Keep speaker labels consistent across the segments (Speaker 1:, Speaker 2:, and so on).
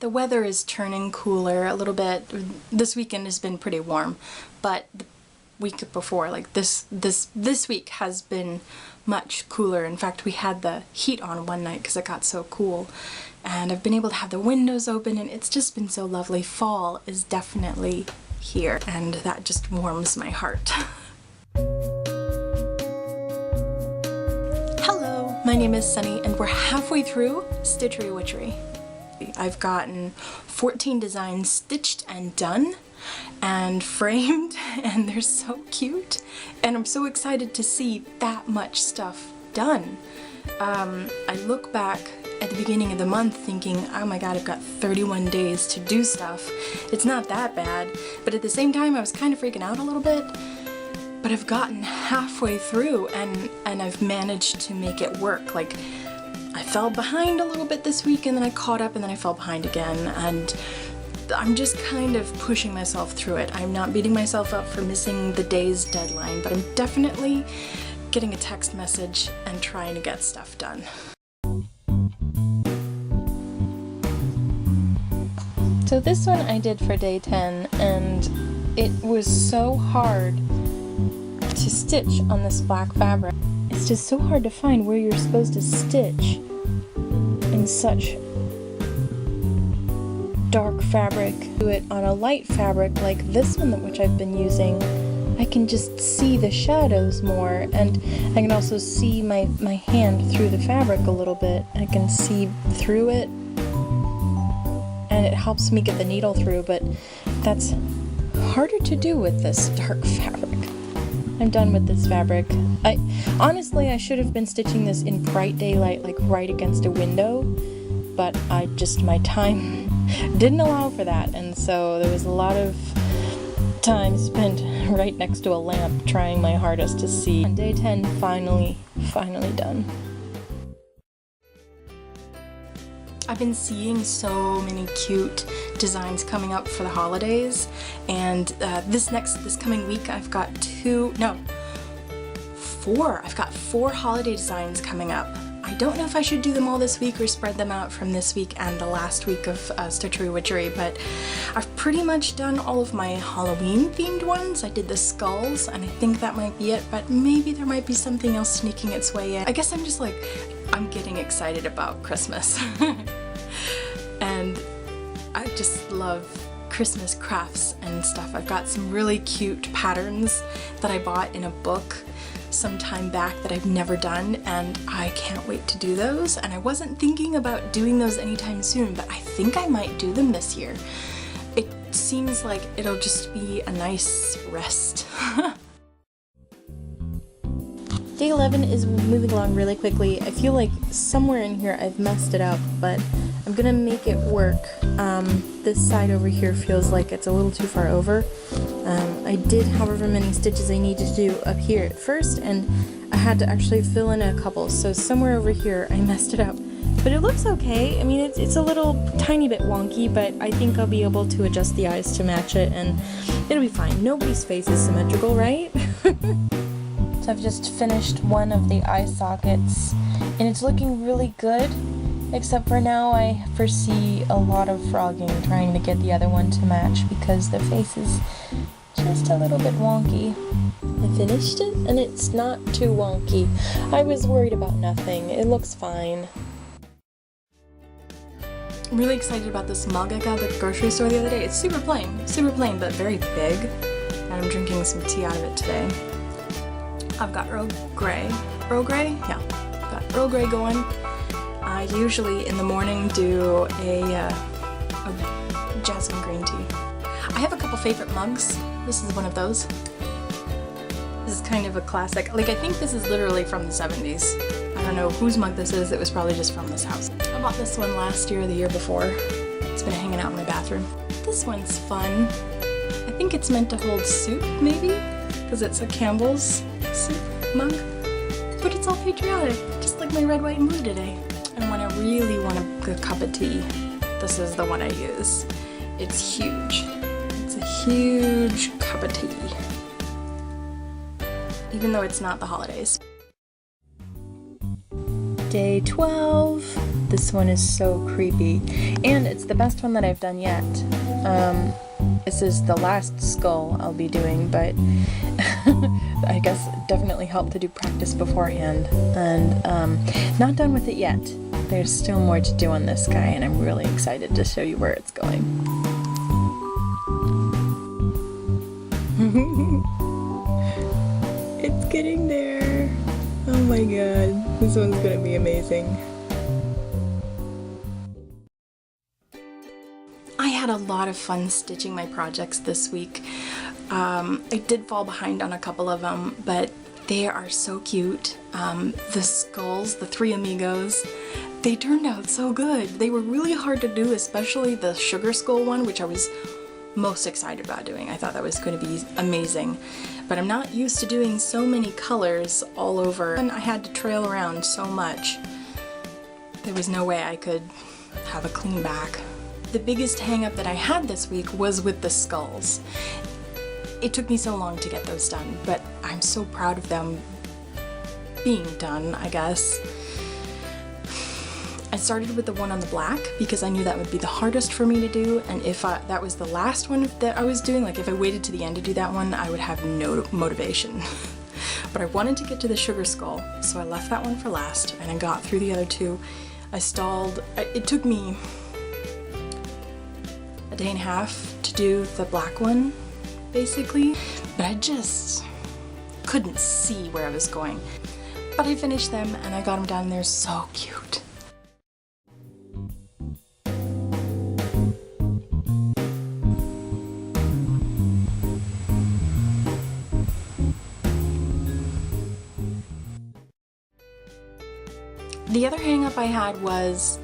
Speaker 1: The weather is turning cooler a little bit. This weekend has been pretty warm, but the week before, like this week has been much cooler. In fact, we had the heat on one night because it got so cool. And I've been able to have the windows open and it's just been so lovely. Fall is definitely here and that just warms my heart. Hello, my name is Sunny and we're halfway through Stitchery Witchery. I've gotten 14 designs stitched and done and framed, and they're so cute, and I'm so excited to see that much stuff done. I look back at the beginning of the month thinking, oh my god, I've got 31 days to do stuff. It's not that bad, but at the same time I was kind of freaking out a little bit. But I've gotten halfway through and I've managed to make it work. Like, I fell behind a little bit this week and then I caught up and then I fell behind again, and I'm just kind of pushing myself through it. I'm not beating myself up for missing the day's deadline, but I'm definitely getting a text message and trying to get stuff done. So this one I did for day 10 and it was so hard to stitch on this black fabric. It's just so hard to find where you're supposed to stitch in such dark fabric. Do it on a light fabric like this one, which I've been using. I can just see the shadows more, and I can also see my hand through the fabric a little bit. I can see through it and it helps me get the needle through, but that's harder to do with this dark fabric. I'm done with this fabric. Honestly, I should have been stitching this in bright daylight, like right against a window, but my time didn't allow for that, and so there was a lot of time spent right next to a lamp trying my hardest to see. And day 10 finally done. I've been seeing so many cute designs coming up for the holidays, and this coming week I've got four holiday designs coming up. I don't know if I should do them all this week or spread them out from this week and the last week of Stitchery Witchery, but I've pretty much done all of my Halloween themed ones. I did the skulls and I think that might be it, but maybe there might be something else sneaking its way in. I guess I'm just like, I'm getting excited about Christmas. And I just love Christmas crafts and stuff. I've got some really cute patterns that I bought in a book some time back that I've never done, and I can't wait to do those. And I wasn't thinking about doing those anytime soon, but I think I might do them this year. It seems like it'll just be a nice rest. Day 11 is moving along really quickly. I feel like somewhere in here I've messed it up, but I'm gonna make it work. This side over here feels like it's a little too far over. I did however many stitches I needed to do up here at first, and I had to actually fill in a couple, so somewhere over here I messed it up. But it looks okay. I mean, it's a little tiny bit wonky, but I think I'll be able to adjust the eyes to match it, and it'll be fine. Nobody's face is symmetrical, right? So I've just finished one of the eye sockets, and it's looking really good, except for now I foresee a lot of frogging trying to get the other one to match because the face is just a little bit wonky. I finished it and it's not too wonky. I was worried about nothing. It looks fine. I'm really excited about this mug I got at the grocery store the other day. It's super plain, but very big, and I'm drinking some tea out of it today. I've got Earl Grey? Yeah, I've got Earl Grey going. I usually in the morning do a jasmine green tea. I have a couple favorite mugs. This is one of those. This is kind of a classic. Like, I think this is literally from the 70s. I don't know whose mug this is. It was probably just from this house. I bought this one last year or the year before. It's been hanging out in my bathroom. This one's fun. I think it's meant to hold soup, maybe? Because it's a Campbell's soup mug. But it's all patriotic, just like my red, white, and blue today. And when I really want a good cup of tea, this is the one I use. It's huge. It's a huge cup of tea. Even though it's not the holidays. Day 12. This one is so creepy. And it's the best one that I've done yet. This is the last skull I'll be doing, but I guess it definitely helped to do practice beforehand. And not done with it yet. There's still more to do on this guy, and I'm really excited to show you where it's going. It's getting there. Oh my god, this one's gonna be amazing. I had a lot of fun stitching my projects this week. I did fall behind on a couple of them, but they are so cute. The skulls, the three amigos, they turned out so good. They were really hard to do, especially the sugar skull one, which I was most excited about doing. I thought that was going to be amazing, but I'm not used to doing so many colors all over, and I had to trail around so much. There was no way I could have a clean back. The biggest hang-up that I had this week was with the skulls. It took me so long to get those done, but I'm so proud of them being done, I guess. I started with the one on the black because I knew that would be the hardest for me to do, and if that was the last one that I was doing, like if I waited to the end to do that one, I would have no motivation. But I wanted to get to the sugar skull, so I left that one for last, and I got through the other two. I stalled. It took me a day and a half to do the black one, basically, but I just couldn't see where I was going. But I finished them, and I got them done. They're so cute. The other hang-up I had was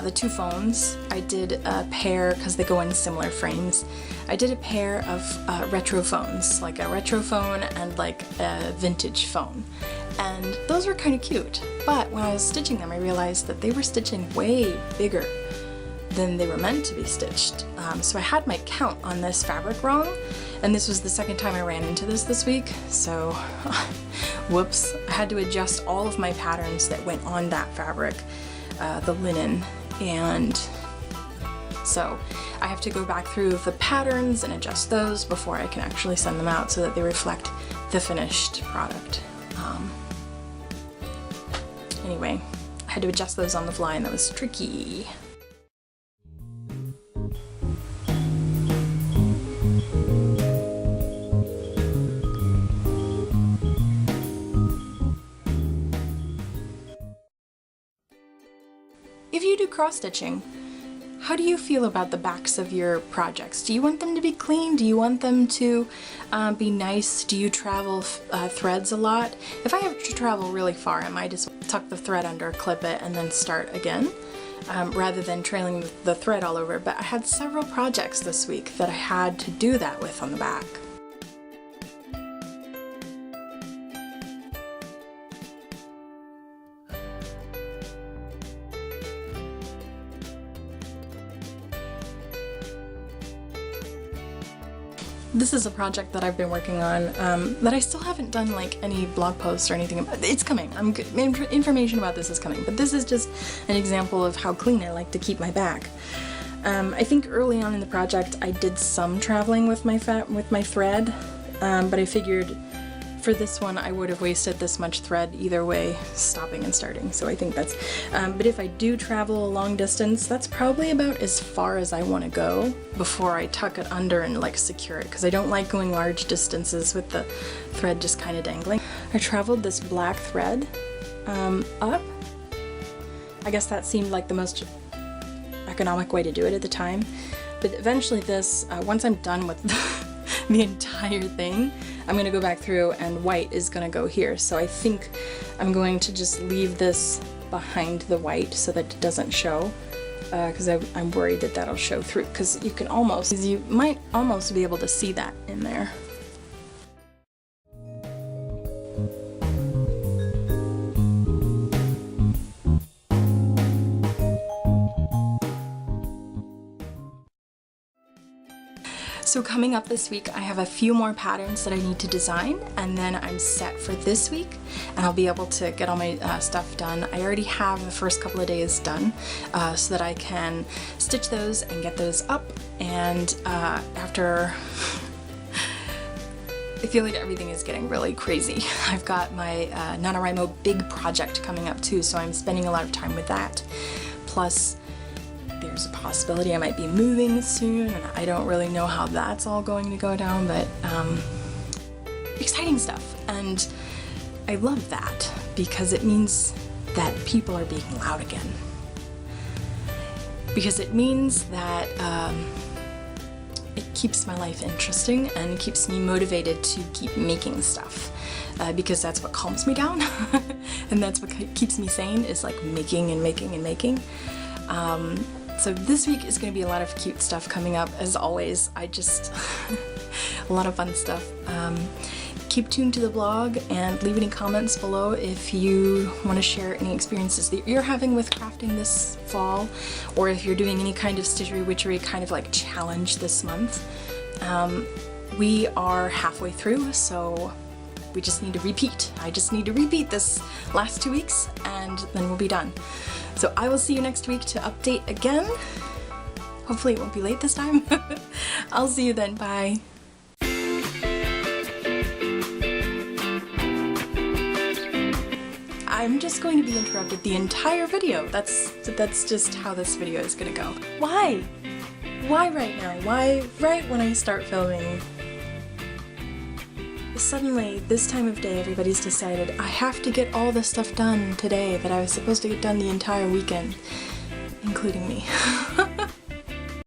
Speaker 1: the two phones. I did a pair, because they go in similar frames, I did a pair of retro phones, like a retro phone and like a vintage phone. And those were kind of cute, but when I was stitching them I realized that they were stitching way bigger than they were meant to be stitched. So I had my count on this fabric wrong, and this was the second time I ran into this week, so whoops. I had to adjust all of my patterns that went on that fabric, the linen, and so I have to go back through the patterns and adjust those before I can actually send them out so that they reflect the finished product. Anyway, I had to adjust those on the fly, and that was tricky. If you do cross-stitching, how do you feel about the backs of your projects? Do you want them to be clean? Do you want them to be nice? Do you travel threads a lot? If I have to travel really far, I might just tuck the thread under, clip it, and then start again, rather than trailing the thread all over. But I had several projects this week that I had to do that with on the back. This is a project that I've been working on that I still haven't done like any blog posts or anything about. It's coming. Information about this is coming, but this is just an example of how clean I like to keep my back. I think early on in the project I did some traveling with my thread, but I figured for this one I would have wasted this much thread either way, stopping and starting, so I think that's, but if I do travel a long distance, that's probably about as far as I want to go before I tuck it under and like secure it, because I don't like going large distances with the thread just kind of dangling. I traveled this black thread up. I guess that seemed like the most economic way to do it at the time, but eventually this, once I'm done with the entire thing, I'm going to go back through, and white is going to go here. So I think I'm going to just leave this behind the white so that it doesn't show, because I'm worried that that'll show through, because you might almost be able to see that in there. So coming up this week, I have a few more patterns that I need to design, and then I'm set for this week, and I'll be able to get all my stuff done. I already have the first couple of days done, so that I can stitch those and get those up, and after I feel like everything is getting really crazy. I've got my NaNoWriMo big project coming up too, so I'm spending a lot of time with that. Plus, there's a possibility I might be moving soon, and I don't really know how that's all going to go down, but exciting stuff. And I love that because it means that people are being loud again. Because it means that it keeps my life interesting and keeps me motivated to keep making stuff. Because that's what calms me down and that's what keeps me sane, is like making and making and making. So this week is going to be a lot of cute stuff coming up, as always. A lot of fun stuff. Keep tuned to the blog and leave any comments below if you want to share any experiences that you're having with crafting this fall, or if you're doing any kind of Stitchery Witchery kind of like challenge this month. We are halfway through, so we just need to repeat. I just need to repeat this last 2 weeks and then we'll be done. So I will see you next week to update again. Hopefully it won't be late this time. I'll see you then. Bye. I'm just going to be interrupted the entire video. That's just how this video is gonna go. Why? Why right now? Why right when I start filming? Suddenly, this time of day, everybody's decided I have to get all the stuff done today that I was supposed to get done the entire weekend, including me.